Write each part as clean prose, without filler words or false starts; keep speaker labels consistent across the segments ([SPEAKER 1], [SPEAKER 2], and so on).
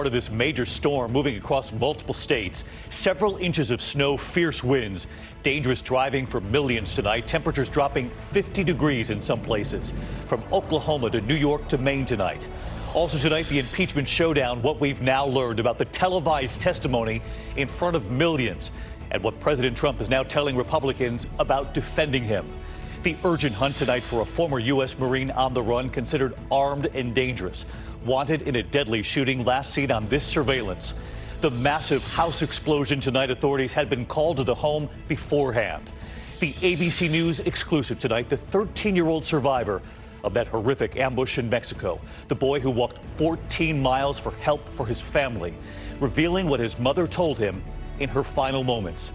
[SPEAKER 1] Part of this major storm moving across multiple states, several inches of snow, fierce winds, dangerous driving for millions tonight. Temperatures dropping 50 degrees in some places, from Oklahoma to New York to Maine tonight. Also tonight, the impeachment showdown, what we've now learned about the televised testimony in front of millions, and what President Trump is now telling Republicans about defending him. The urgent hunt tonight for a former U.S. Marine on the run, considered armed and dangerous, wanted in a deadly shooting last seen on this surveillance. The massive house explosion tonight, authorities had been called to the home beforehand. The ABC News exclusive tonight, the 13-year-old survivor of that horrific ambush in Mexico, the boy who walked 14 miles for help for his family, revealing what his mother told him in her final moments.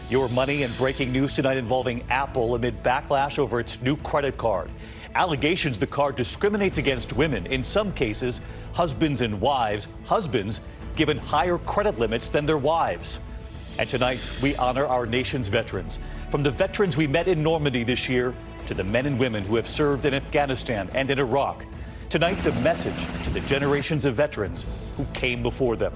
[SPEAKER 1] Your money and breaking news tonight involving Apple amid backlash over its new credit card. Allegations the card discriminates against women, in some cases, husbands and wives, husbands given higher credit limits than their wives. And tonight, we honor our nation's veterans. From the veterans we met in Normandy this year to the men and women who have served in Afghanistan and in Iraq. Tonight, the message to the generations of veterans who came before them.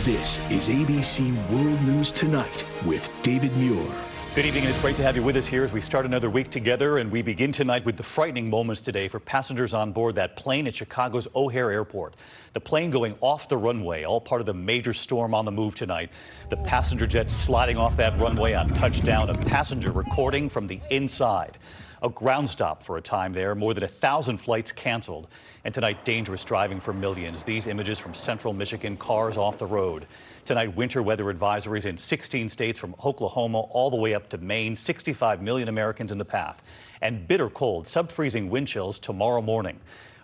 [SPEAKER 2] This is ABC World News Tonight with David Muir.
[SPEAKER 1] Good evening, and it's great to have you with us here as we start another week together. And we begin tonight with the frightening moments today for passengers on board that plane at Chicago's O'Hare Airport. The plane going off the runway, all part of the major storm on the move tonight. The passenger jet sliding off that runway on touchdown, a passenger recording from the inside. A ground stop for a time there, more than 1,000 flights canceled. And tonight, dangerous driving for millions. These images from central Michigan, cars off the road. Tonight, winter weather advisories in 16 states from Oklahoma all the way up to Maine. 65 million Americans in the path. And bitter cold, sub-freezing wind chills tomorrow morning.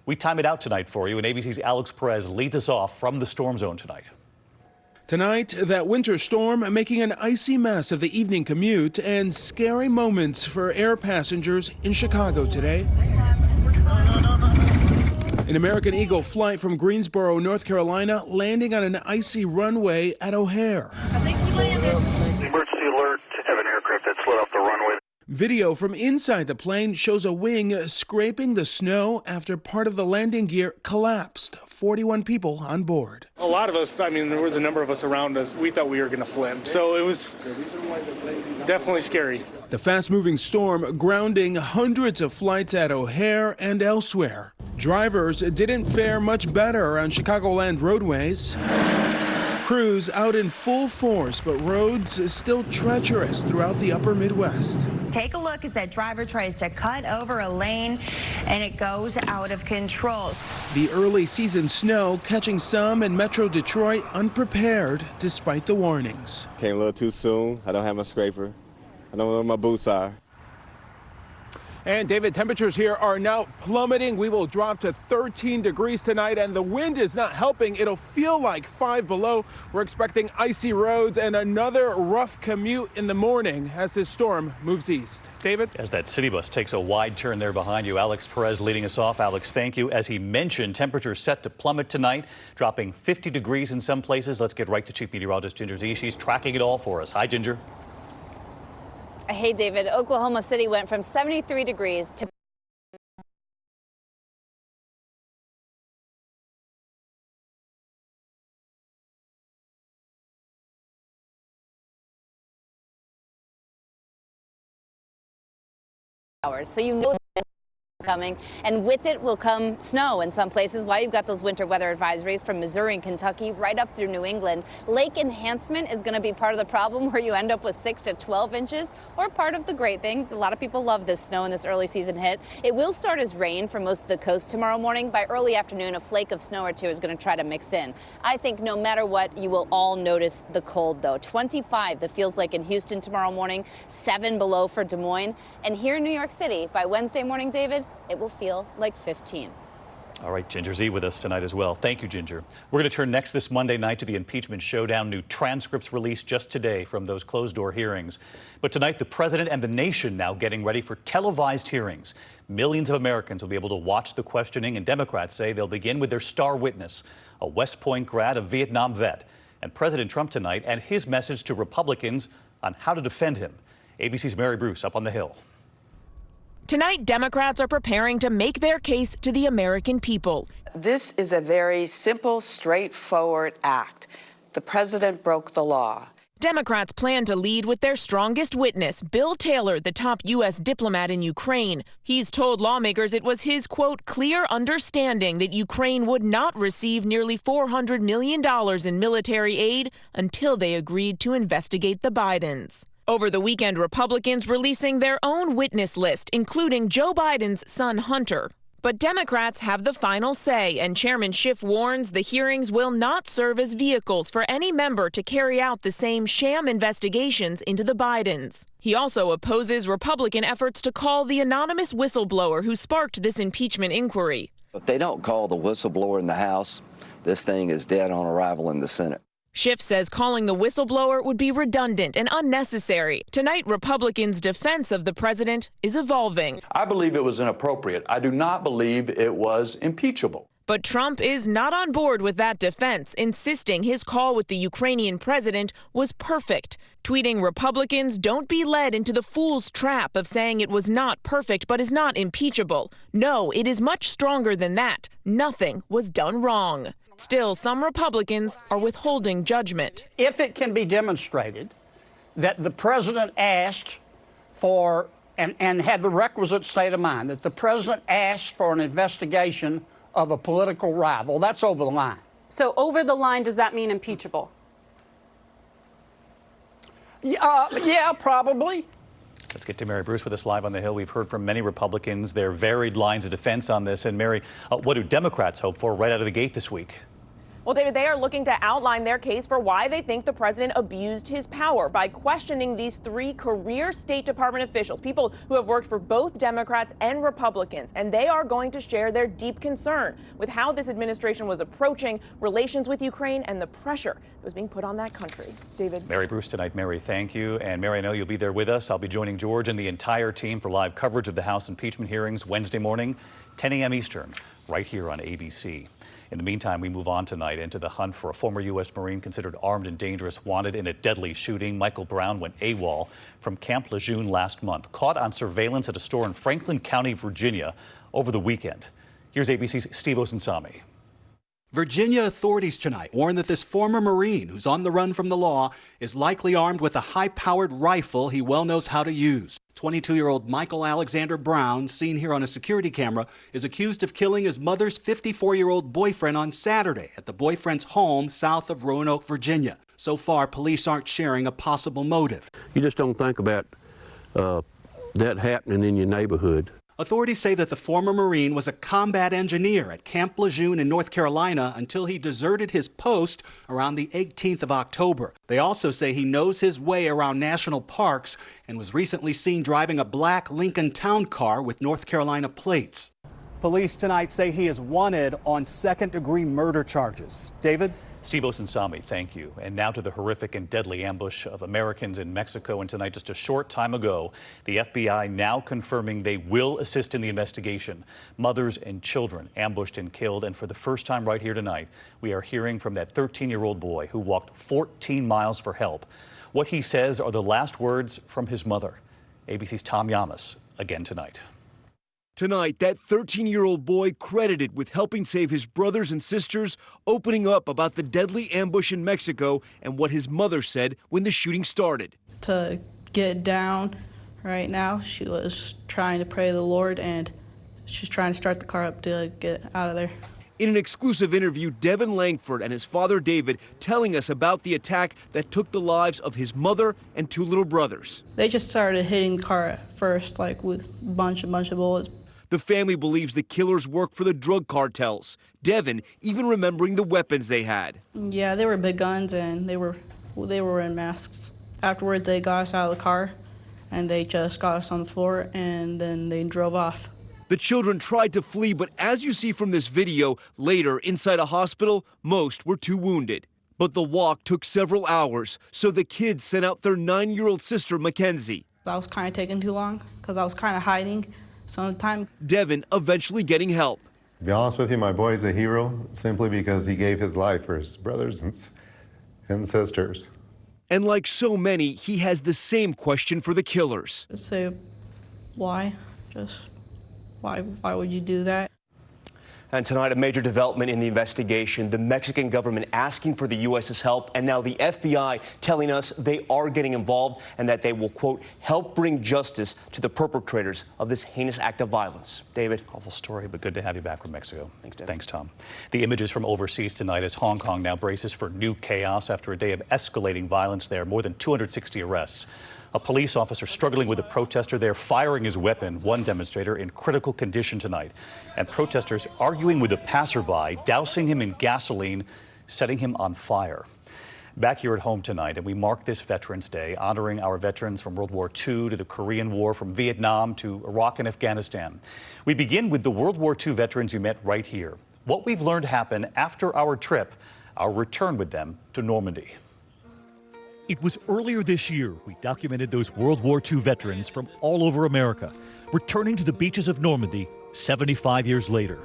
[SPEAKER 1] We time it out tonight for you, and ABC's Alex Perez leads us off from the storm zone tonight.
[SPEAKER 3] Tonight, that winter storm making an icy mess of the evening commute and scary moments for air passengers in Chicago today. An American Eagle flight from Greensboro, North Carolina, landing on an icy runway at O'Hare.
[SPEAKER 4] I think we landed.
[SPEAKER 5] Emergency alert. Have an aircraft that slid off the runway.
[SPEAKER 3] Video from inside the plane shows a wing scraping the snow after part of the landing gear collapsed. 41 people on board.
[SPEAKER 6] A lot of us, there was a number of us around us, we thought we were going to flip. So it was definitely scary.
[SPEAKER 3] The fast-moving storm grounding hundreds of flights at O'Hare and elsewhere. Drivers didn't fare much better on Chicagoland roadways. Crews out in full force, but roads still treacherous throughout the upper Midwest.
[SPEAKER 4] Take a look as that driver tries to cut over a lane and it goes out of control.
[SPEAKER 3] The early season snow catching some in Metro Detroit unprepared despite the warnings.
[SPEAKER 7] Came a little too soon. I don't have my scraper. I don't know where my boots are.
[SPEAKER 8] And David, temperatures here are now plummeting. We will drop to 13 degrees tonight, and the wind is not helping. It'll feel like 5 below. We're expecting icy roads and another rough commute in the morning as this storm moves east. David?
[SPEAKER 1] As that city bus takes a wide turn there behind you, Alex Perez leading us off. Alex, thank you. As he mentioned, temperatures set to plummet tonight, dropping 50 degrees in some places. Let's get right to Chief Meteorologist Ginger Zee. She's tracking it all for us. Hi, Ginger.
[SPEAKER 9] Hey, David. Oklahoma City went from 73 degrees to hours. So you know coming, and with it will come snow in some places. Why you've got those winter weather advisories from Missouri and Kentucky right up through New England. Lake enhancement is going to be part of the problem, where you end up with 6 to 12 inches, or part of the great thing. A lot of people love this snow in this early season hit. It will start as rain for most of the coast tomorrow morning. By early afternoon, a flake of snow or two is going to try to mix in. I think no matter what, you will all notice the cold, though. 25 that feels like in Houston tomorrow morning, 7 below for Des Moines, and here in New York City by Wednesday morning, David, it will feel like 15.
[SPEAKER 1] All right, Ginger Zee with us tonight as well. Thank you, Ginger. We're going to turn next this Monday night to the impeachment showdown. New transcripts released just today from those closed-door hearings. But tonight, the president and the nation now getting ready for televised hearings. Millions of Americans will be able to watch the questioning, and Democrats say they'll begin with their star witness, a West Point grad, a Vietnam vet, and President Trump tonight and his message to Republicans on how to defend him. ABC's Mary Bruce up on the Hill.
[SPEAKER 10] Tonight, Democrats are preparing to make their case to the American people.
[SPEAKER 11] This is a very simple, straightforward act. The president broke the law.
[SPEAKER 10] Democrats plan to lead with their strongest witness, Bill Taylor, the top U.S. diplomat in Ukraine. He's told lawmakers it was his, quote, clear understanding that Ukraine would not receive nearly $400 million in military aid until they agreed to investigate the Bidens. Over the weekend, Republicans releasing their own witness list, including Joe Biden's son Hunter. But Democrats have the final say, and Chairman Schiff warns the hearings will not serve as vehicles for any member to carry out the same sham investigations into the Bidens. He also opposes Republican efforts to call the anonymous whistleblower who sparked this impeachment inquiry.
[SPEAKER 12] If they don't call the whistleblower in the House, this thing is dead on arrival in the Senate.
[SPEAKER 10] Schiff says calling the whistleblower would be redundant and unnecessary. Tonight, Republicans' defense of the president is evolving.
[SPEAKER 13] I believe it was inappropriate. I do not believe it was impeachable.
[SPEAKER 10] But Trump is not on board with that defense, insisting his call with the Ukrainian president was perfect. Tweeting, Republicans, don't be led into the fool's trap of saying it was not perfect but is not impeachable. No, it is much stronger than that. Nothing was done wrong. Still, some Republicans are withholding judgment.
[SPEAKER 14] If it can be demonstrated that the president asked for and had the requisite state of mind, that the president asked for an investigation of a political rival, that's over the line.
[SPEAKER 15] So over the line, does that mean impeachable?
[SPEAKER 14] Yeah, probably.
[SPEAKER 1] Let's get to Mary Bruce with us live on the Hill. We've heard from many Republicans, their varied lines of defense on this. And Mary, what do Democrats hope for right out of the gate this week?
[SPEAKER 16] Well, David, they are looking to outline their case for why they think the president abused his power by questioning these three career State Department officials, people who have worked for both Democrats and Republicans. And they are going to share their deep concern with how this administration was approaching relations with Ukraine and the pressure that was being put on that country. David.
[SPEAKER 1] Mary Bruce tonight. Mary, thank you. And Mary, I know you'll be there with us. I'll be joining George and the entire team for live coverage of the House impeachment hearings Wednesday morning, 10 a.m. Eastern, right here on ABC. In the meantime, we move on tonight into the hunt for a former U.S. Marine considered armed and dangerous, wanted in a deadly shooting. Michael Brown went AWOL from Camp Lejeune last month, caught on surveillance at a store in Franklin County, Virginia, over the weekend. Here's ABC's Steve Osunsami.
[SPEAKER 17] Virginia authorities tonight warn that this former Marine, who's on the run from the law, is likely armed with a high-powered rifle he well knows how to use. 22-year-old Michael Alexander Brown, seen here on a security camera, is accused of killing his mother's 54-year-old boyfriend on Saturday at the boyfriend's home south of Roanoke, Virginia. So far, police aren't sharing a possible motive.
[SPEAKER 18] You just don't think about that happening in your neighborhood.
[SPEAKER 17] Authorities say that the former Marine was a combat engineer at Camp Lejeune in North Carolina until he deserted his post around the 18th of October. They also say he knows his way around national parks and was recently seen driving a black Lincoln Town car with North Carolina plates. Police tonight say he is wanted on second-degree murder charges. David?
[SPEAKER 1] Steve Osunsami, thank you. And now to the horrific and deadly ambush of Americans in Mexico. And tonight, just a short time ago, the FBI now confirming they will assist in the investigation. Mothers and children ambushed and killed. And for the first time right here tonight, we are hearing from that 13-year-old boy who walked 14 miles for help. What he says are the last words from his mother. ABC's Tom Llamas again tonight.
[SPEAKER 19] Tonight, that 13-year-old boy credited with helping save his brothers and sisters, opening up about the deadly ambush in Mexico and what his mother said when the shooting started.
[SPEAKER 20] To get down right now, she was trying to pray to the Lord, and she's trying to start the car up to get out of there.
[SPEAKER 19] In an exclusive interview, Devin Langford and his father David telling us about the attack that took the lives of his mother and two little brothers.
[SPEAKER 20] They just started hitting the car at first, like with a bunch of bullets.
[SPEAKER 19] The family believes the killers work for the drug cartels. Devin even remembering the weapons they had.
[SPEAKER 20] Yeah, they were big guns, and they were wearing masks. Afterwards, they got us out of the car, and they just got us on the floor, and then they drove off.
[SPEAKER 19] The children tried to flee, but as you see from this video, later inside a hospital, most were too wounded. But the walk took several hours, so the kids sent out their 9-year-old sister, Mackenzie.
[SPEAKER 20] That was kind of taking too long, because I was kind of hiding some of the time.
[SPEAKER 19] Devin eventually getting help.
[SPEAKER 21] To be honest with you, my boy's a hero simply because he gave his life for his brothers and sisters.
[SPEAKER 19] And like so many, he has the same question for the killers.
[SPEAKER 20] I'd say, why? Just why would you do that?
[SPEAKER 2] And tonight, a major development in the investigation, the Mexican government asking for the U.S.'s help, and now the FBI telling us they are getting involved and that they will, quote, help bring justice to the perpetrators of this heinous act of violence. David.
[SPEAKER 1] Awful story, but good to have you back from Mexico.
[SPEAKER 2] Thanks, David.
[SPEAKER 1] Thanks, Tom. The images from overseas tonight as Hong Kong now braces for new chaos after a day of escalating violence there, more than 260 arrests. A police officer struggling with a protester there, firing his weapon, one demonstrator in critical condition tonight. And protesters arguing with a passerby, dousing him in gasoline, setting him on fire. Back here at home tonight, and we mark this Veterans Day, honoring our veterans from World War II to the Korean War, from Vietnam to Iraq and Afghanistan. We begin with the World War II veterans you met right here. What we've learned happened after our trip, our return with them to Normandy. It was earlier this year we documented those World War II veterans from all over America, returning to the beaches of Normandy 75 years later.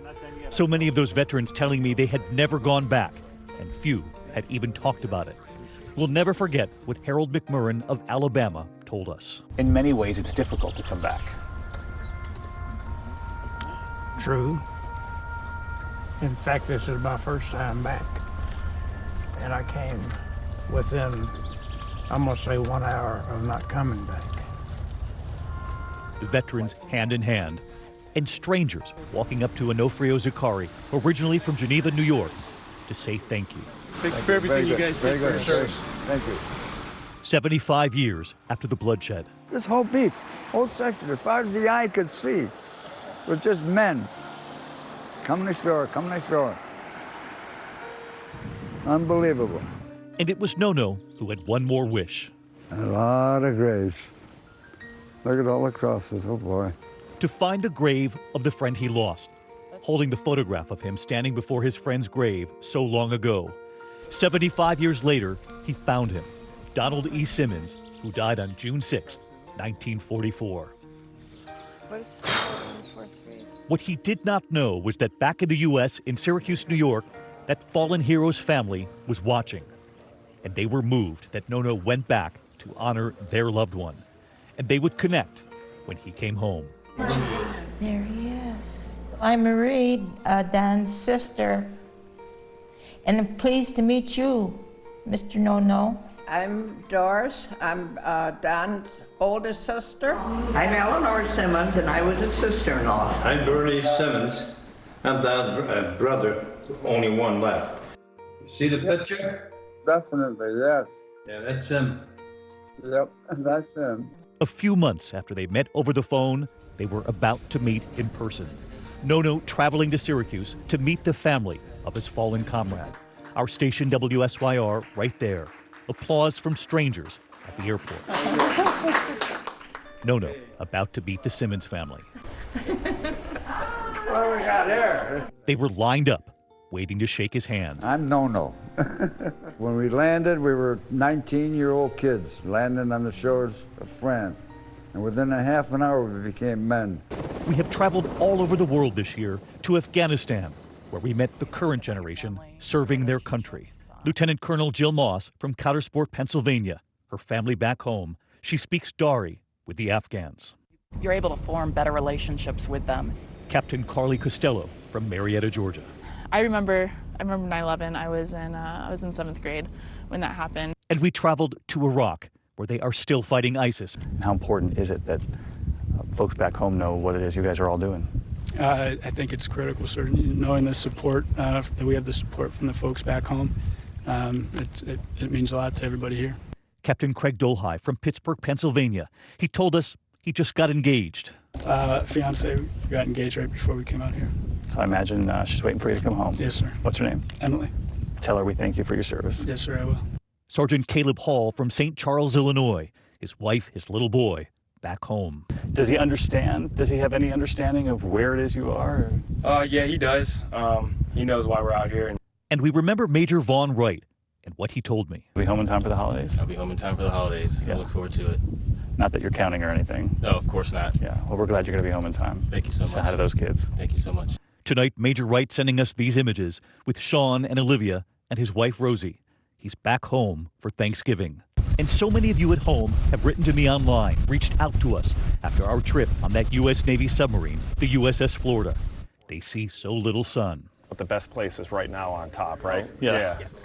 [SPEAKER 1] So many of those veterans telling me they had never gone back, and few had even talked about it. We'll never forget what Harold McMurrin of Alabama told us. In many ways, it's difficult to come back.
[SPEAKER 22] True. In fact, this is my first time back, and I came within, I'm going to say, 1 hour of not coming back.
[SPEAKER 1] The veterans hand in hand, and strangers walking up to Onofrio Zakari, originally from Geneva, New York, to say thank you.
[SPEAKER 22] Thank you for everything you guys did for your service.
[SPEAKER 23] Thank you.
[SPEAKER 1] 75 years after the bloodshed.
[SPEAKER 23] This whole beach, whole section, as far as the eye could see, was just men. Coming ashore, coming ashore. Unbelievable.
[SPEAKER 1] And it was Nono who had one more wish.
[SPEAKER 23] A lot of graves. Look at all the crosses, oh boy.
[SPEAKER 1] To find the grave of the friend he lost, holding the photograph of him standing before his friend's grave so long ago. 75 years later, he found him, Donald E. Simmons, who died on June 6, 1944. What he did not know was that back in the U.S., in Syracuse, New York, that fallen hero's family was watching. And they were moved that Nono went back to honor their loved one. And they would connect when he came home.
[SPEAKER 24] There he is. I'm Marie, Dan's sister. And I'm pleased to meet you, Mr. Nono.
[SPEAKER 25] I'm Doris. I'm Don's oldest sister.
[SPEAKER 26] I'm Eleanor Simmons, and I was his sister-in-law.
[SPEAKER 27] I'm Bernie Simmons. I'm Don's brother, only one left. See the picture?
[SPEAKER 23] Definitely, yes.
[SPEAKER 27] Yeah, that's him.
[SPEAKER 23] Yep, that's him.
[SPEAKER 1] A few months after they met over the phone, they were about to meet in person. Nono traveling to Syracuse to meet the family of his fallen comrade. Our station WSYR right there. Applause from strangers at the airport. Nono about to meet the Simmons family.
[SPEAKER 23] What do we got here?
[SPEAKER 1] They were lined up, waiting to shake his hand.
[SPEAKER 23] I'm Nono. When we landed, we were 19-year-old kids landing on the shores of France. And within a half an hour, we became men.
[SPEAKER 1] We have traveled all over the world this year to Afghanistan, where we met the current generation serving their country. Lieutenant Colonel Jill Moss from Coudersport, Pennsylvania. Her family back home. She speaks Dari with the Afghans.
[SPEAKER 28] You're able to form better relationships with them.
[SPEAKER 1] Captain Carly Costello from Marietta, Georgia.
[SPEAKER 29] I remember 9/11. I was in 7th grade when that happened.
[SPEAKER 1] And we traveled to Iraq, where they are still fighting ISIS. How important is it that folks back home know what it is you guys are all doing?
[SPEAKER 22] I think it's critical, certainly, knowing the support, that we have the support from the folks back home. It means a lot to everybody here.
[SPEAKER 1] Captain Craig Dolhigh from Pittsburgh, Pennsylvania. He told us he just got engaged.
[SPEAKER 22] Fiance got engaged right before we came out here.
[SPEAKER 1] So I imagine she's waiting for you to come home.
[SPEAKER 22] Yes, sir.
[SPEAKER 1] What's her name?
[SPEAKER 22] Emily.
[SPEAKER 1] Tell her we thank you for your service.
[SPEAKER 22] Yes, sir, I will.
[SPEAKER 1] Sergeant Caleb Hall from St. Charles, Illinois. His wife, his little boy, back home. Does he understand? Does he have any understanding of where it is you are?
[SPEAKER 30] Yeah, he does. He knows why we're out here.
[SPEAKER 1] And we remember Major Vaughn Wright and what he told me. Be home in time for the holidays?
[SPEAKER 30] I'll be home in time for the holidays.
[SPEAKER 1] Yeah.
[SPEAKER 30] I look forward to it.
[SPEAKER 1] Not that you're counting or anything.
[SPEAKER 30] No, of course not.
[SPEAKER 1] Yeah, well, we're glad you're going to be home in time.
[SPEAKER 30] Thank you so much.
[SPEAKER 1] Say hi to those kids.
[SPEAKER 30] Thank you so much.
[SPEAKER 1] Tonight, Major Wright sending us these images with Sean and Olivia and his wife, Rosie. He's back home for Thanksgiving. And so many of you at home have written to me online, reached out to us after our trip on that U.S. Navy submarine, the USS Florida. They see so little sun.
[SPEAKER 30] But the best place is right now on top, right?
[SPEAKER 1] Yeah.
[SPEAKER 30] Yes.